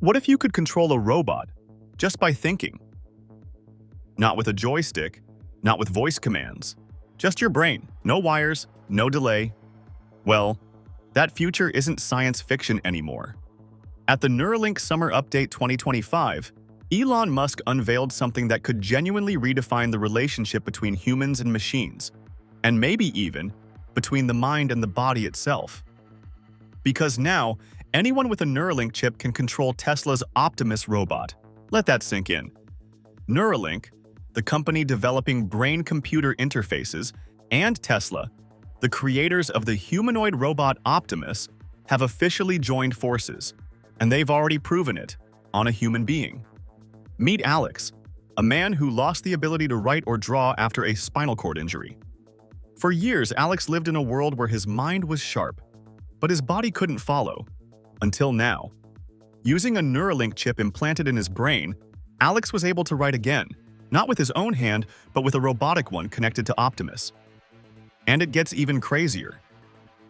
What if you could control a robot just by thinking? Not with a joystick, not with voice commands, just your brain, no wires, no delay. Well, that future isn't science fiction anymore. At the Neuralink Summer Update 2025, Elon Musk unveiled something that could genuinely redefine the relationship between humans and machines, and maybe even between the mind and the body itself. Because now, anyone with a Neuralink chip can control Tesla's Optimus robot. Let that sink in. Neuralink, the company developing brain-computer interfaces, and Tesla, the creators of the humanoid robot Optimus, have officially joined forces, and they've already proven it on a human being. Meet Alex, a man who lost the ability to write or draw after a spinal cord injury. For years, Alex lived in a world where his mind was sharp, but his body couldn't follow. Until now. Using a Neuralink chip implanted in his brain, Alex was able to write again, not with his own hand, but with a robotic one connected to Optimus. And it gets even crazier.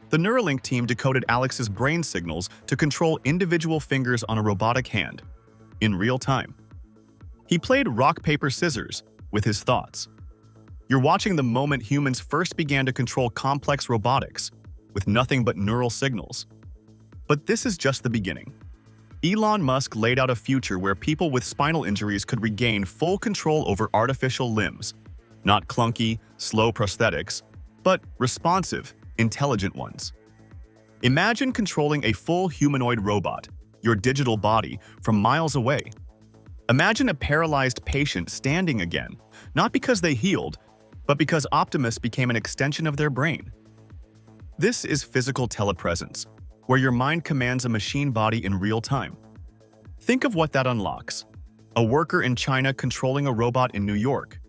The Neuralink team decoded Alex's brain signals to control individual fingers on a robotic hand, in real time. He played rock, paper, scissors with his thoughts. You're watching the moment humans first began to control complex robotics, with nothing but neural signals. But this is just the beginning. Elon Musk laid out a future where people with spinal injuries could regain full control over artificial limbs. Not clunky, slow prosthetics, but responsive, intelligent ones. Imagine controlling a full humanoid robot, your digital body, from miles away. Imagine a paralyzed patient standing again, not because they healed, but because Optimus became an extension of their brain. This is physical telepresence, where your mind commands a machine body in real time. Think of what that unlocks. A worker in China controlling a robot in New York.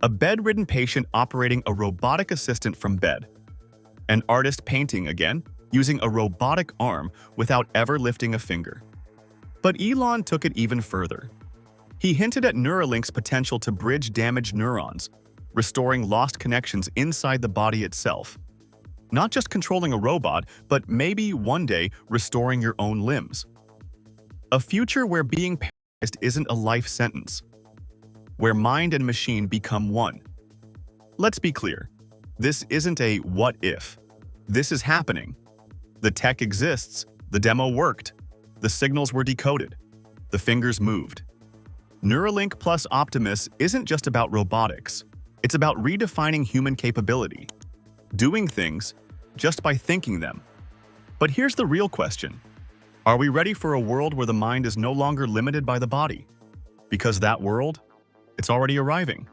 A bedridden patient operating a robotic assistant from bed. An artist painting again, using a robotic arm without ever lifting a finger. But Elon took it even further. He hinted at Neuralink's potential to bridge damaged neurons, restoring lost connections inside the body itself. Not just controlling a robot, but maybe one day restoring your own limbs. A future where being paralyzed isn't a life sentence, where mind and machine become one. Let's be clear, this isn't a what if. This is happening. The tech exists, the demo worked, the signals were decoded, the fingers moved. Neuralink plus Optimus isn't just about robotics, it's about redefining human capability. Doing things just by thinking them. But here's the real question. Are we ready for a world where the mind is no longer limited by the body? Because that world, it's already arriving.